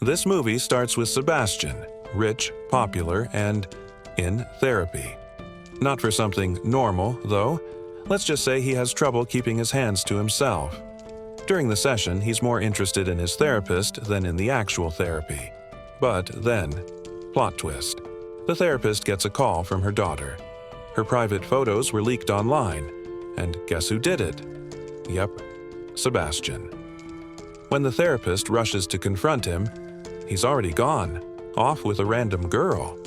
This movie starts with Sebastian, rich, popular, and in therapy. Not for something normal, though. Let's just say he has trouble keeping his hands to himself. During the session, he's more interested in his therapist than in the actual therapy. But then, plot twist. The therapist gets a call from her daughter. Her private photos were leaked online, and guess who did it? Yep, Sebastian. When the therapist rushes to confront him, he's already gone, off with a random girl.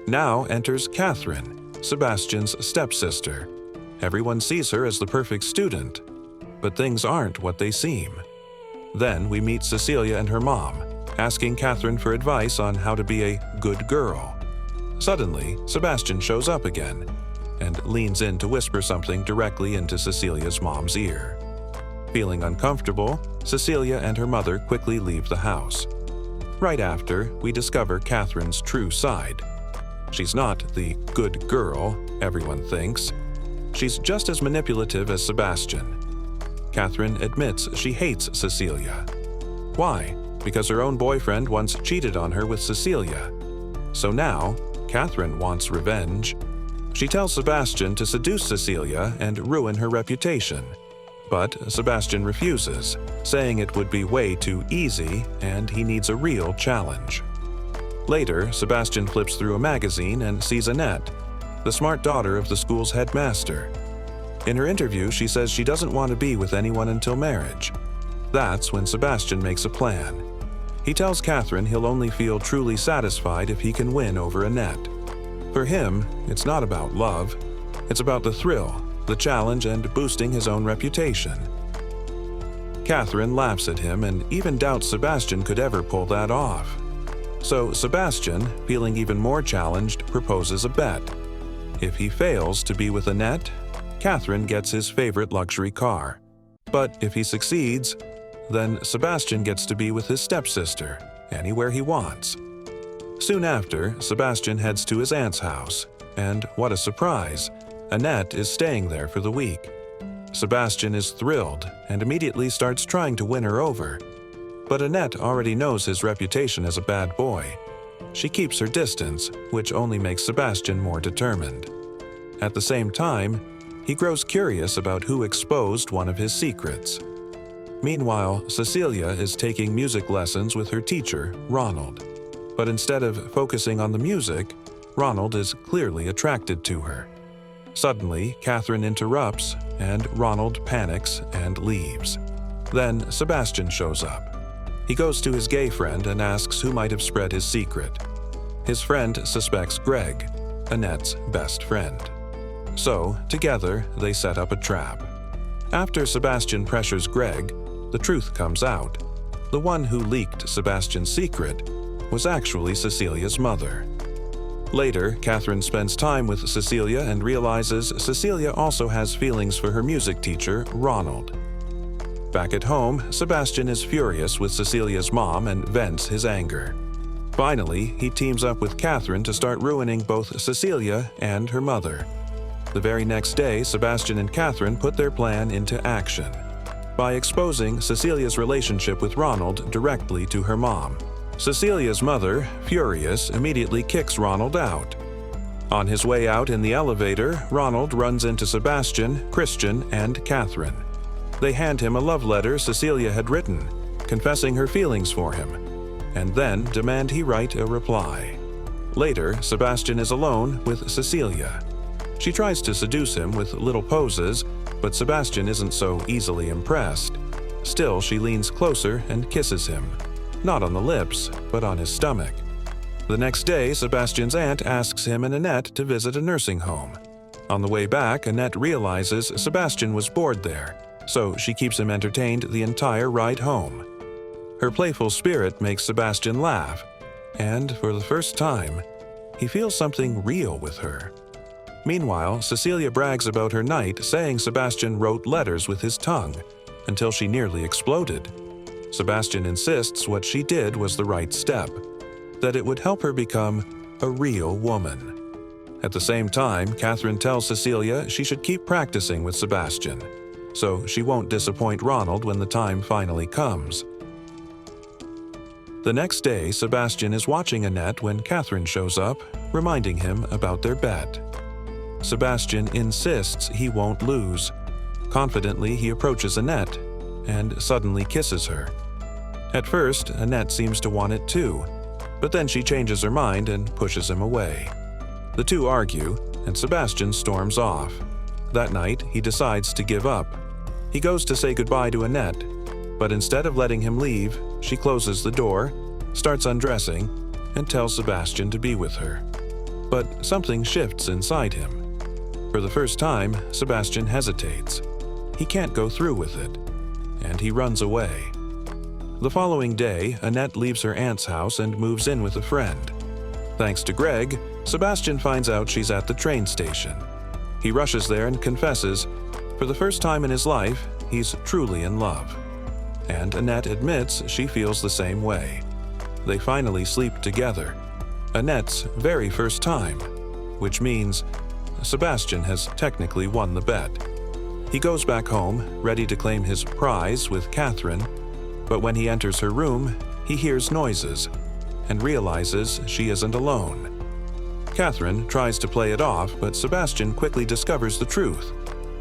Now enters Katherine, Sebastian's stepsister. Everyone sees her as the perfect student, but things aren't what they seem. Then we meet Cecilia and her mom, asking Katherine for advice on how to be a good girl. Suddenly, Sebastian shows up again and leans in to whisper something directly into Cecilia's mom's ear. Feeling uncomfortable, Cecilia and her mother quickly leave the house. Right after, we discover Katherine's true side. She's not the good girl everyone thinks. She's just as manipulative as Sebastian. Katherine admits she hates Cecilia. Why? Because her own boyfriend once cheated on her with Cecilia. So now, Katherine wants revenge. She tells Sebastian to seduce Cecilia and ruin her reputation. But Sebastian refuses, saying it would be way too easy and he needs a real challenge. Later, Sebastian flips through a magazine and sees Annette, the smart daughter of the school's headmaster. In her interview, she says she doesn't want to be with anyone until marriage. That's when Sebastian makes a plan. He tells Katherine he'll only feel truly satisfied if he can win over Annette. For him, it's not about love. It's about the thrill, the challenge, and boosting his own reputation. Katherine laughs at him and even doubts Sebastian could ever pull that off. So Sebastian, feeling even more challenged, proposes a bet. If he fails to be with Annette, Katherine gets his favorite luxury car. But if he succeeds, then Sebastian gets to be with his stepsister, anywhere he wants. Soon after, Sebastian heads to his aunt's house, and what a surprise, Annette is staying there for the week. Sebastian is thrilled and immediately starts trying to win her over. But Annette already knows his reputation as a bad boy. She keeps her distance, which only makes Sebastian more determined. At the same time, he grows curious about who exposed one of his secrets. Meanwhile, Cecilia is taking music lessons with her teacher, Ronald. But instead of focusing on the music, Ronald is clearly attracted to her. Suddenly, Katherine interrupts, and Ronald panics and leaves. Then Sebastian shows up. He goes to his gay friend and asks who might have spread his secret. His friend suspects Greg, Annette's best friend. So, together, they set up a trap. After Sebastian pressures Greg, the truth comes out. The one who leaked Sebastian's secret was actually Cecilia's mother. Later, Katherine spends time with Cecilia and realizes Cecilia also has feelings for her music teacher, Ronald. Back at home, Sebastian is furious with Cecilia's mom and vents his anger. Finally, he teams up with Katherine to start ruining both Cecilia and her mother. The very next day, Sebastian and Katherine put their plan into action by exposing Cecilia's relationship with Ronald directly to her mom. Cecilia's mother, furious, immediately kicks Ronald out. On his way out in the elevator, Ronald runs into Sebastian, Christian, and Katherine. They hand him a love letter Cecilia had written, confessing her feelings for him, and then demand he write a reply. Later, Sebastian is alone with Cecilia. She tries to seduce him with little poses, but Sebastian isn't so easily impressed. Still, she leans closer and kisses him. Not on the lips, but on his stomach. The next day, Sebastian's aunt asks him and Annette to visit a nursing home. On the way back, Annette realizes Sebastian was bored there, so she keeps him entertained the entire ride home. Her playful spirit makes Sebastian laugh, and for the first time, he feels something real with her. Meanwhile, Cecilia brags about her night, saying Sebastian wrote letters with his tongue, until she nearly exploded. Sebastian insists what she did was the right step, that it would help her become a real woman. At the same time, Katherine tells Cecilia she should keep practicing with Sebastian, so she won't disappoint Ronald when the time finally comes. The next day, Sebastian is watching Annette when Katherine shows up, reminding him about their bet. Sebastian insists he won't lose. Confidently, he approaches Annette and suddenly kisses her. At first, Annette seems to want it too, but then she changes her mind and pushes him away. The two argue, and Sebastian storms off. That night, he decides to give up. He goes to say goodbye to Annette, but instead of letting him leave, she closes the door, starts undressing, and tells Sebastian to be with her. But something shifts inside him. For the first time, Sebastian hesitates. He can't go through with it, and he runs away. The following day, Annette leaves her aunt's house and moves in with a friend. Thanks to Greg, Sebastian finds out she's at the train station. He rushes there and confesses, for the first time in his life, he's truly in love. And Annette admits she feels the same way. They finally sleep together. Annette's very first time, which means Sebastian has technically won the bet. He goes back home, ready to claim his prize with Katherine, but when he enters her room, he hears noises and realizes she isn't alone. Katherine tries to play it off, but Sebastian quickly discovers the truth.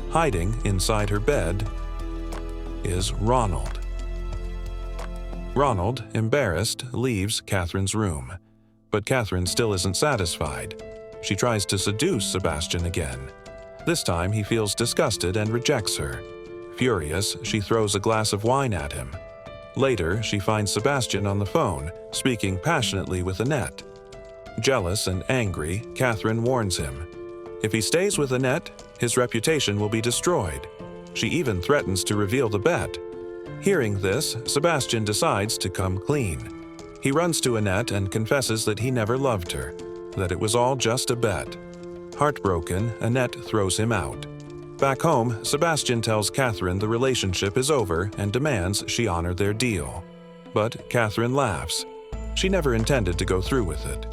Hiding inside her bed is Ronald. Ronald, embarrassed, leaves Katherine's room, but Katherine still isn't satisfied. She tries to seduce Sebastian again. This time he feels disgusted and rejects her. Furious, she throws a glass of wine at him. Later, she finds Sebastian on the phone, speaking passionately with Annette. Jealous and angry, Katherine warns him. If he stays with Annette, his reputation will be destroyed. She even threatens to reveal the bet. Hearing this, Sebastian decides to come clean. He runs to Annette and confesses that he never loved her, that it was all just a bet. Heartbroken, Annette throws him out. Back home, Sebastian tells Katherine the relationship is over and demands she honor their deal. But Katherine laughs. She never intended to go through with it.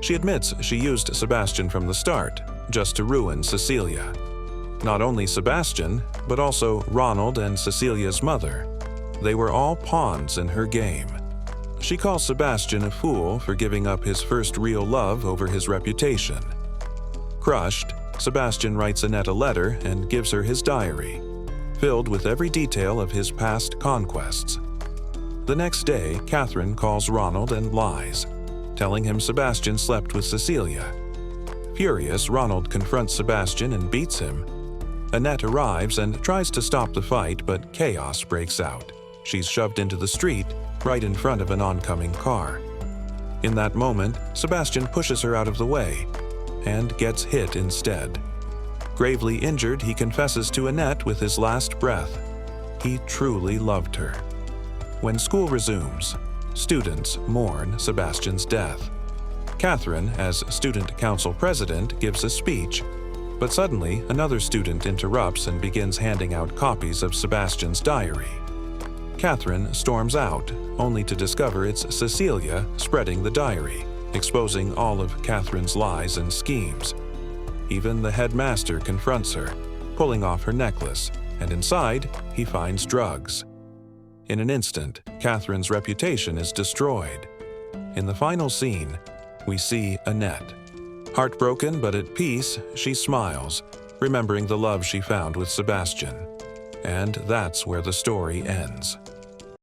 She admits she used Sebastian from the start, just to ruin Cecilia. Not only Sebastian, but also Ronald and Cecilia's mother. They were all pawns in her game. She calls Sebastian a fool for giving up his first real love over his reputation. Crushed, Sebastian writes Annette a letter and gives her his diary, filled with every detail of his past conquests. The next day, Katherine calls Ronald and lies, telling him Sebastian slept with Cecilia. Furious, Ronald confronts Sebastian and beats him. Annette arrives and tries to stop the fight, but chaos breaks out. She's shoved into the street, right in front of an oncoming car. In that moment, Sebastian pushes her out of the way and gets hit instead. Gravely injured, he confesses to Annette with his last breath. He truly loved her. When school resumes, students mourn Sebastian's death. Katherine, as student council president, gives a speech, but suddenly another student interrupts and begins handing out copies of Sebastian's diary. Katherine storms out, only to discover it's Cecilia spreading the diary, exposing all of Katherine's lies and schemes. Even the headmaster confronts her, pulling off her necklace, and inside, he finds drugs. In an instant, Katherine's reputation is destroyed. In the final scene, we see Annette. Heartbroken but at peace, she smiles, remembering the love she found with Sebastian. And that's where the story ends.